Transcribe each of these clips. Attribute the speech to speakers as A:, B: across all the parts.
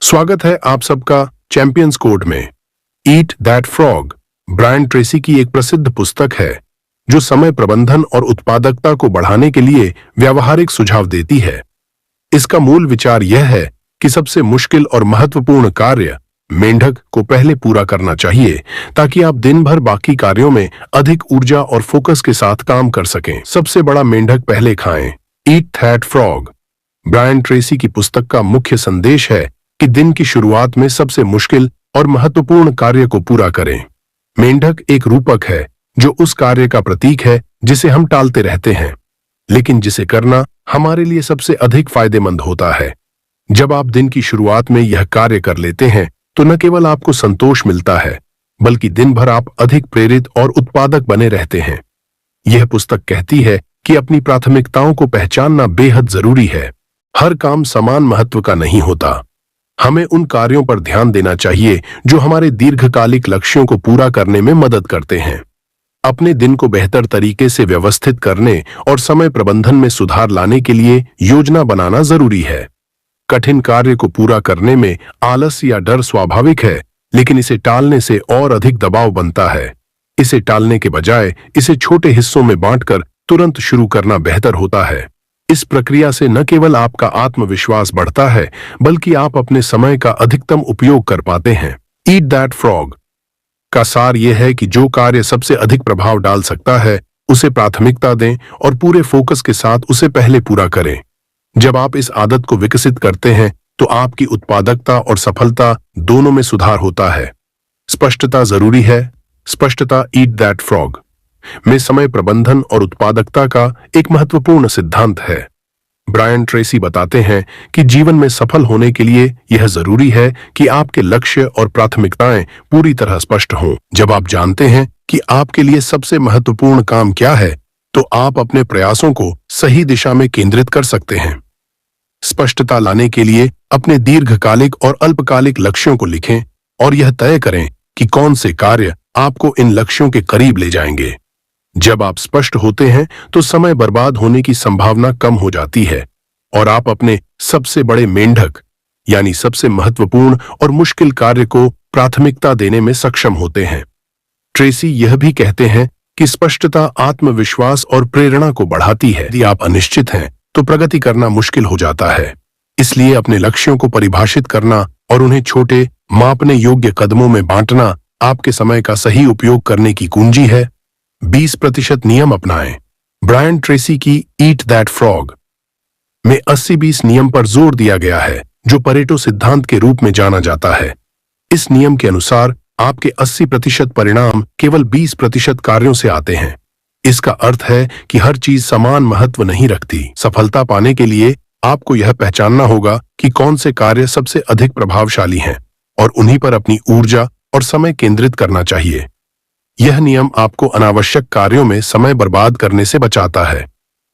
A: स्वागत है आप सबका चैंपियंस कोर्ट में। Eat that frog Brian Tracy की एक प्रसिद्ध पुस्तक है जो समय प्रबंधन और उत्पादकता को बढ़ाने के लिए व्यावहारिक सुझाव देती है। इसका मूल विचार यह है कि सबसे मुश्किल और महत्वपूर्ण कार्य मेंढक को पहले पूरा करना चाहिए ताकि आप दिन भर बाकी कार्यों में अधिक ऊर्जा और फोकस के साथ काम कर सकें। सबसे बड़ा मेंढक पहले खाएं। Eat that frog Brian Tracy की पुस्तक का मुख्य संदेश है कि दिन की शुरुआत में सबसे मुश्किल और महत्वपूर्ण कार्य को पूरा करें। मेंढक एक रूपक है जो उस कार्य का प्रतीक है जिसे हम टालते रहते हैं, लेकिन जिसे करना हमारे लिए सबसे अधिक फायदेमंद होता है। जब आप दिन की शुरुआत में यह कार्य कर लेते हैं तो न केवल आपको संतोष मिलता है, बल्कि दिन भर आप अधिक प्रेरित और उत्पादक बने रहते हैं। यह पुस्तक कहती है कि अपनी प्राथमिकताओं को पहचानना बेहद जरूरी है। हर काम समान महत्व का नहीं होता। हमें उन कार्यों पर ध्यान देना चाहिए जो हमारे दीर्घकालिक लक्ष्यों को पूरा करने में मदद करते हैं। अपने दिन को बेहतर तरीके से व्यवस्थित करने और समय प्रबंधन में सुधार लाने के लिए योजना बनाना जरूरी है। कठिन कार्य को पूरा करने में आलस या डर स्वाभाविक है, लेकिन इसे टालने से और अधिक दबाव बनता है। इसे टालने के बजाय इसे छोटे हिस्सों में बांटकर तुरंत शुरू करना बेहतर होता है। इस प्रक्रिया से न केवल आपका आत्मविश्वास बढ़ता है, बल्कि आप अपने समय का अधिकतम उपयोग कर पाते हैं। ईट दैट फ्रॉग का सार यह है कि जो कार्य सबसे अधिक प्रभाव डाल सकता है उसे प्राथमिकता दें और पूरे फोकस के साथ उसे पहले पूरा करें। जब आप इस आदत को विकसित करते हैं तो आपकी उत्पादकता और सफलता दोनों में सुधार होता है। स्पष्टता जरूरी है। स्पष्टता ईट दैट फ्रॉग में समय प्रबंधन और उत्पादकता का एक महत्वपूर्ण सिद्धांत है। ब्रायन ट्रेसी बताते हैं कि जीवन में सफल होने के लिए यह जरूरी है कि आपके लक्ष्य और प्राथमिकताएं पूरी तरह स्पष्ट हों। जब आप जानते हैं कि आपके लिए सबसे महत्वपूर्ण काम क्या है, तो आप अपने प्रयासों को सही दिशा में केंद्रित कर सकते हैं। स्पष्टता लाने के लिए अपने दीर्घकालिक और अल्पकालिक लक्ष्यों को लिखें और यह तय करें कि कौन से कार्य आपको इन लक्ष्यों के करीब ले जाएंगे। जब आप स्पष्ट होते हैं तो समय बर्बाद होने की संभावना कम हो जाती है और आप अपने सबसे बड़े मेंढक यानी सबसे महत्वपूर्ण और मुश्किल कार्य को प्राथमिकता देने में सक्षम होते हैं। ट्रेसी यह भी कहते हैं कि स्पष्टता आत्मविश्वास और प्रेरणा को बढ़ाती है। यदि आप अनिश्चित हैं तो प्रगति करना मुश्किल हो जाता है। इसलिए अपने लक्ष्यों को परिभाषित करना और उन्हें छोटे, मापने योग्य कदमों में बांटना आपके समय का सही उपयोग करने की कुंजी है। 20% नियम अपनाएं। ब्रायन ट्रेसी की ईट दैट फ्रॉग में 80-20 नियम पर जोर दिया गया है, जो परेटो सिद्धांत के रूप में जाना जाता है। इस नियम के अनुसार आपके 80% परिणाम केवल 20% कार्यों से आते हैं। इसका अर्थ है कि हर चीज समान महत्व नहीं रखती। सफलता पाने के लिए आपको यह पहचानना होगा कि कौन से कार्य सबसे अधिक प्रभावशाली हैं और उन्हीं पर अपनी ऊर्जा और समय केंद्रित करना चाहिए। यह नियम आपको अनावश्यक कार्यों में समय बर्बाद करने से बचाता है।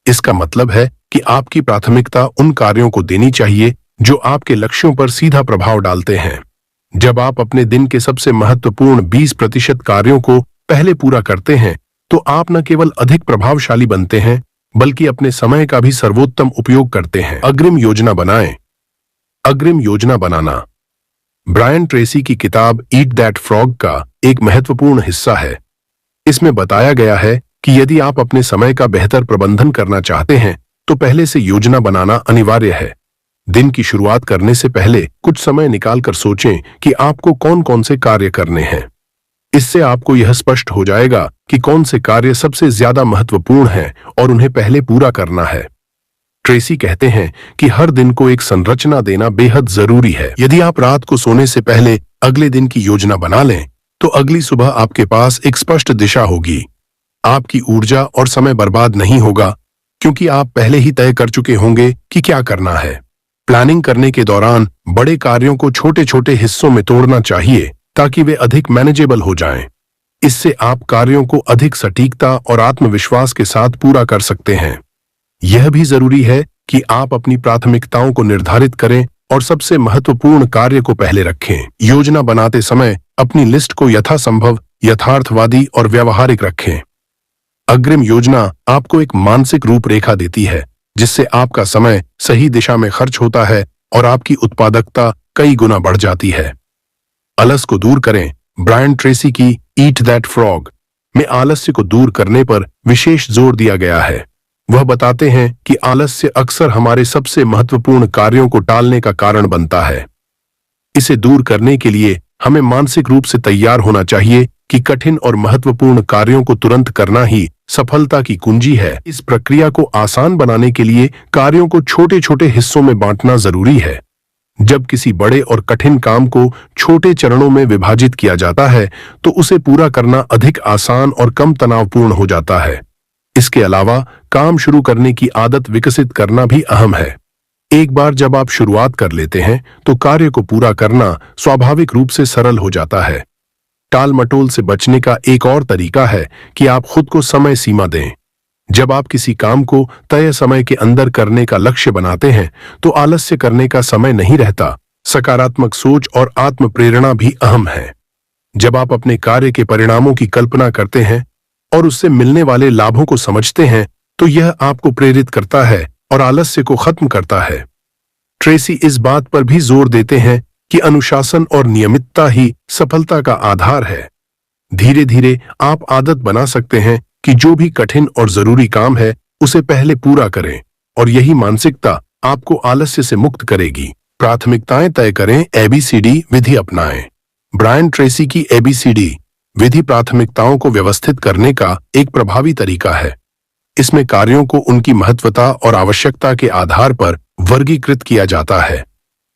A: इसका मतलब है कि आपकी प्राथमिकता उन कार्यों को देनी चाहिए जो आपके लक्ष्यों पर सीधा प्रभाव डालते हैं। जब आप अपने दिन के सबसे महत्वपूर्ण 20% कार्यों को पहले पूरा करते हैं तो आप न केवल अधिक प्रभावशाली बनते हैं, बल्कि अपने समय का भी सर्वोत्तम उपयोग करते हैं। अग्रिम योजना बनाएं। अग्रिम योजना बनाना ब्रायन ट्रेसी की किताब ईट दैट फ्रॉग का एक महत्वपूर्ण हिस्सा है। इसमें बताया गया है कि यदि आप अपने समय का बेहतर प्रबंधन करना चाहते हैं तो पहले से योजना बनाना अनिवार्य है। दिन की शुरुआत करने से पहले कुछ समय निकालकर सोचें कि आपको कौन कौन से कार्य करने हैं। इससे आपको यह स्पष्ट हो जाएगा कि कौन से कार्य सबसे ज्यादा महत्वपूर्ण हैं और उन्हें पहले पूरा करना है। ट्रेसी कहते हैं कि हर दिन को एक संरचना देना बेहद जरूरी है। यदि आप रात को सोने से पहले अगले दिन की योजना बना लें तो अगली सुबह आपके पास एक स्पष्ट दिशा होगी। आपकी ऊर्जा और समय बर्बाद नहीं होगा, क्योंकि आप पहले ही तय कर चुके होंगे कि क्या करना है। प्लानिंग करने के दौरान बड़े कार्यों को छोटे छोटे हिस्सों में तोड़ना चाहिए ताकि वे अधिक मैनेजेबल हो जाएं। इससे आप कार्यों को अधिक सटीकता और आत्मविश्वास के साथ पूरा कर सकते हैं। यह भी जरूरी है कि आप अपनी प्राथमिकताओं को निर्धारित करें और सबसे महत्वपूर्ण कार्य को पहले रखें। योजना बनाते समय अपनी लिस्ट को यथासंभव यथार्थवादी और व्यावहारिक रखें। अग्रिम योजना आपको एक मानसिक रूपरेखा देती है, जिससे आपका समय सही दिशा में खर्च होता है और आपकी उत्पादकता कई गुना बढ़ जाती है। आलस को दूर करें। ब्रायन ट्रेसी की ईट दैट फ्रॉग में आलस्य को दूर करने पर विशेष जोर दिया गया है। वह बताते हैं कि आलस्य अक्सर हमारे सबसे महत्वपूर्ण कार्यों को टालने का कारण बनता है। इसे दूर करने के लिए हमें मानसिक रूप से तैयार होना चाहिए कि कठिन और महत्वपूर्ण कार्यों को तुरंत करना ही सफलता की कुंजी है। इस प्रक्रिया को आसान बनाने के लिए कार्यों को छोटे छोटे हिस्सों में बांटना जरूरी है। जब किसी बड़े और कठिन काम को छोटे चरणों में विभाजित किया जाता है तो उसे पूरा करना अधिक आसान और कम तनावपूर्ण हो जाता है। इसके अलावा काम शुरू करने की आदत विकसित करना भी अहम है। एक बार जब आप शुरुआत कर लेते हैं तो कार्य को पूरा करना स्वाभाविक रूप से सरल हो जाता है। टाल मटोल से बचने का एक और तरीका है कि आप खुद को समय सीमा दें। जब आप किसी काम को तय समय के अंदर करने का लक्ष्य बनाते हैं तो आलस्य करने का समय नहीं रहता। सकारात्मक सोच और आत्म प्रेरणा भी अहम है। जब आप अपने कार्य के परिणामों की कल्पना करते हैं और उससे मिलने वाले लाभों को समझते हैं तो यह आपको प्रेरित करता है और आलस्य को खत्म करता है। ट्रेसी इस बात पर भी जोर देते हैं कि अनुशासन और नियमितता ही सफलता का आधार है। धीरे धीरे आप आदत बना सकते हैं कि जो भी कठिन और जरूरी काम है उसे पहले पूरा करें और यही मानसिकता आपको आलस्य से मुक्त करेगी। प्राथमिकताएं तय करें। एबीसीडी विधि अपनाएं। ब्रायन ट्रेसी की एबीसीडी विधि प्राथमिकताओं को व्यवस्थित करने का एक प्रभावी तरीका है। इसमें कार्यों को उनकी महत्वता और आवश्यकता के आधार पर वर्गीकृत किया जाता है।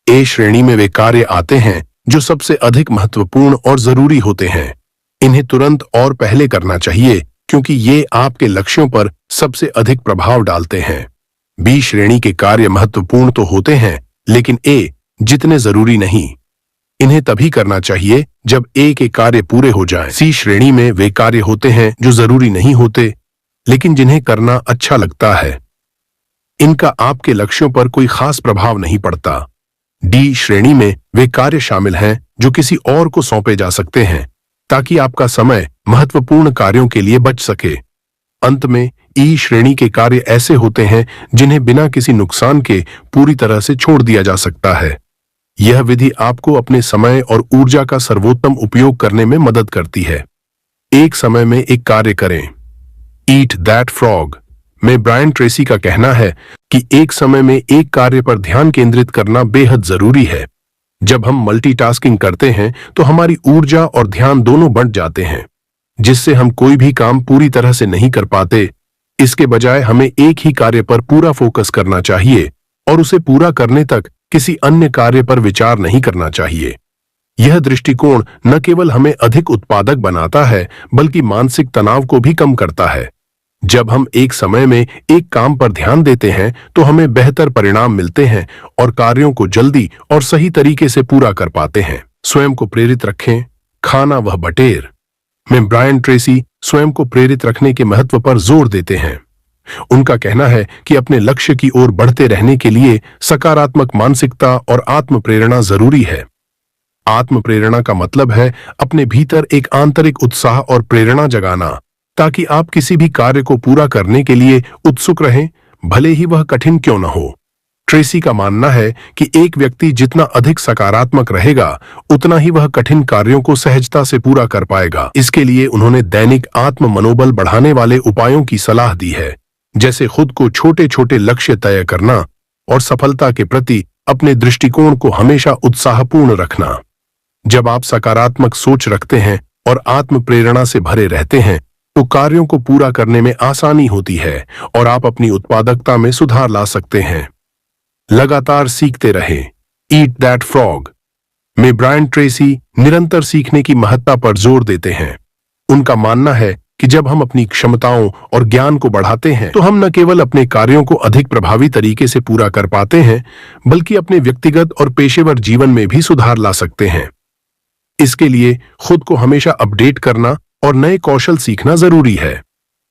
A: ए श्रेणी में वे कार्य आते हैं जो सबसे अधिक महत्वपूर्ण और जरूरी होते हैं। इन्हें तुरंत और पहले करना चाहिए क्योंकि ये आपके लक्ष्यों पर सबसे अधिक प्रभाव डालते हैं। बी श्रेणी के कार्य महत्वपूर्ण तो होते हैं लेकिन ए जितने जरूरी नहीं। इन्हें तभी करना चाहिए जब ए के कार्य पूरे हो जाएं। सी श्रेणी में वे कार्य होते हैं जो जरूरी नहीं होते लेकिन जिन्हें करना अच्छा लगता है। इनका आपके लक्ष्यों पर कोई खास प्रभाव नहीं पड़ता। डी श्रेणी में वे कार्य शामिल हैं जो किसी और को सौंपे जा सकते हैं ताकि आपका समय महत्वपूर्ण कार्यों के लिए बच सके। अंत में ई श्रेणी के कार्य ऐसे होते हैं जिन्हें बिना किसी नुकसान के पूरी तरह से छोड़ दिया जा सकता है। यह विधि आपको अपने समय और ऊर्जा का सर्वोत्तम उपयोग करने में मदद करती है। एक समय में एक कार्य करें। ईट दैट फ्रॉग में ब्रायन ट्रेसी का कहना है कि एक समय में एक कार्य पर ध्यान केंद्रित करना बेहद जरूरी है। जब हम मल्टीटास्किंग करते हैं तो हमारी ऊर्जा और ध्यान दोनों बंट जाते हैं जिससे हम कोई भी काम पूरी तरह से नहीं कर पाते। इसके बजाय हमें एक ही कार्य पर पूरा फोकस करना चाहिए और उसे पूरा करने तक किसी अन्य कार्य पर विचार नहीं करना चाहिए। यह दृष्टिकोण न केवल हमें अधिक उत्पादक बनाता है बल्कि मानसिक तनाव को भी कम करता है। जब हम एक समय में एक काम पर ध्यान देते हैं तो हमें बेहतर परिणाम मिलते हैं और कार्यों को जल्दी और सही तरीके से पूरा कर पाते हैं। स्वयं को प्रेरित रखें। खाना वह बटेर में ब्रायन ट्रेसी स्वयं को प्रेरित रखने के महत्व पर जोर देते हैं। उनका कहना है कि अपने लक्ष्य की ओर बढ़ते रहने के लिए सकारात्मक मानसिकता और आत्म प्रेरणा जरूरी है। आत्म प्रेरणा का मतलब है अपने भीतर एक आंतरिक उत्साह और प्रेरणा जगाना ताकि आप किसी भी कार्य को पूरा करने के लिए उत्सुक रहें, भले ही वह कठिन क्यों न हो। ट्रेसी का मानना है कि एक व्यक्ति जितना अधिक सकारात्मक रहेगा उतना ही वह कठिन कार्यों को सहजता से पूरा कर पाएगा। इसके लिए उन्होंने दैनिक आत्म मनोबल बढ़ाने वाले उपायों की सलाह दी है, जैसे खुद को छोटे छोटे लक्ष्य तय करना और सफलता के प्रति अपने दृष्टिकोण को हमेशा उत्साहपूर्ण रखना। जब आप सकारात्मक सोच रखते हैं और आत्म प्रेरणा से भरे रहते हैं तो कार्यों को पूरा करने में आसानी होती है और आप अपनी उत्पादकता में सुधार ला सकते हैं। लगातार सीखते रहें। ईट दैट फ्रॉग में ब्रायन ट्रेसी निरंतर सीखने की महत्ता पर जोर देते हैं। उनका मानना है कि जब हम अपनी क्षमताओं और ज्ञान को बढ़ाते हैं तो हम न केवल अपने कार्यों को अधिक प्रभावी तरीके से पूरा कर पाते हैं बल्कि अपने व्यक्तिगत और पेशेवर जीवन में भी सुधार ला सकते हैं। इसके लिए खुद को हमेशा अपडेट करना और नए कौशल सीखना जरूरी है।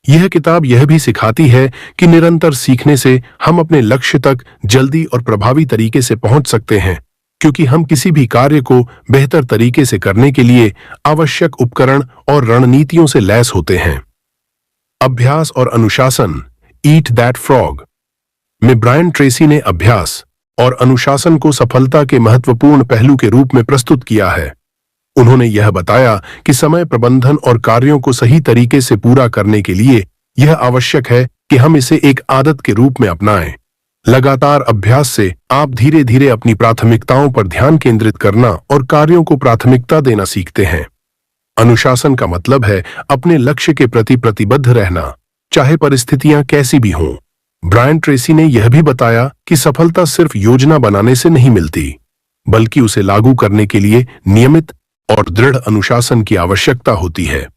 A: यह किताब यह भी सिखाती है कि निरंतर सीखने से हम अपने लक्ष्य तक जल्दी और प्रभावी तरीके से पहुंच सकते हैं, क्योंकि हम किसी भी कार्य को बेहतर तरीके से करने के लिए आवश्यक उपकरण और रणनीतियों से लैस होते हैं। अभ्यास और अनुशासन। ईट दैट फ्रॉग में ब्रायन ट्रेसी ने अभ्यास और अनुशासन को सफलता के महत्वपूर्ण पहलू के रूप में प्रस्तुत किया है। उन्होंने यह बताया कि समय प्रबंधन और कार्यों को सही तरीके से पूरा करने के लिए यह आवश्यक है कि हम इसे एक आदत के रूप में अपनाएं। लगातार अभ्यास से आप धीरे धीरे अपनी प्राथमिकताओं पर ध्यान केंद्रित करना और कार्यों को प्राथमिकता देना सीखते हैं। अनुशासन का मतलब है अपने लक्ष्य के प्रति प्रतिबद्ध रहना, चाहे परिस्थितियां कैसी भी हों। ब्रायन ट्रेसी ने यह भी बताया कि सफलता सिर्फ योजना बनाने से नहीं मिलती, बल्कि उसे लागू करने के लिए नियमित और दृढ़ अनुशासन की आवश्यकता होती है।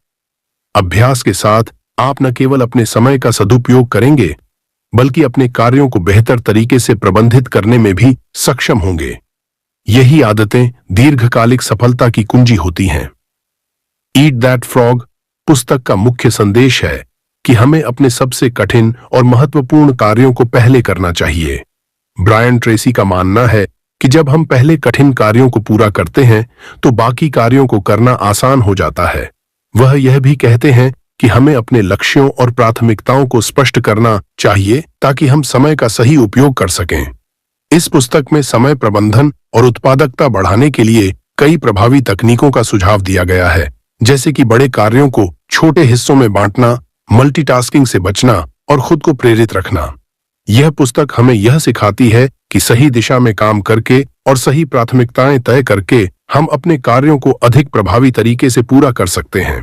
A: अभ्यास के साथ आप न केवल अपने समय का सदुपयोग करेंगे, बल्कि अपने कार्यों को बेहतर तरीके से प्रबंधित करने में भी सक्षम होंगे। यही आदतें दीर्घकालिक सफलता की कुंजी होती हैं। ईट दैट फ्रॉग पुस्तक का मुख्य संदेश है कि हमें अपने सबसे कठिन और महत्वपूर्ण कार्यों को पहले करना चाहिए। ब्रायन ट्रेसी का मानना है कि जब हम पहले कठिन कार्यों को पूरा करते हैं तो बाकी कार्यों को करना आसान हो जाता है। वह यह भी कहते हैं कि हमें अपने लक्ष्यों और प्राथमिकताओं को स्पष्ट करना चाहिए ताकि हम समय का सही उपयोग कर सकें। इस पुस्तक में समय प्रबंधन और उत्पादकता बढ़ाने के लिए कई प्रभावी तकनीकों का सुझाव दिया गया है, जैसे कि बड़े कार्यों को छोटे हिस्सों में बांटना, मल्टीटास्किंग से बचना और खुद को प्रेरित रखना। यह पुस्तक हमें यह सिखाती है कि सही दिशा में काम करके और सही प्राथमिकताएं तय करके हम अपने कार्यों को अधिक प्रभावी तरीके से पूरा कर सकते हैं।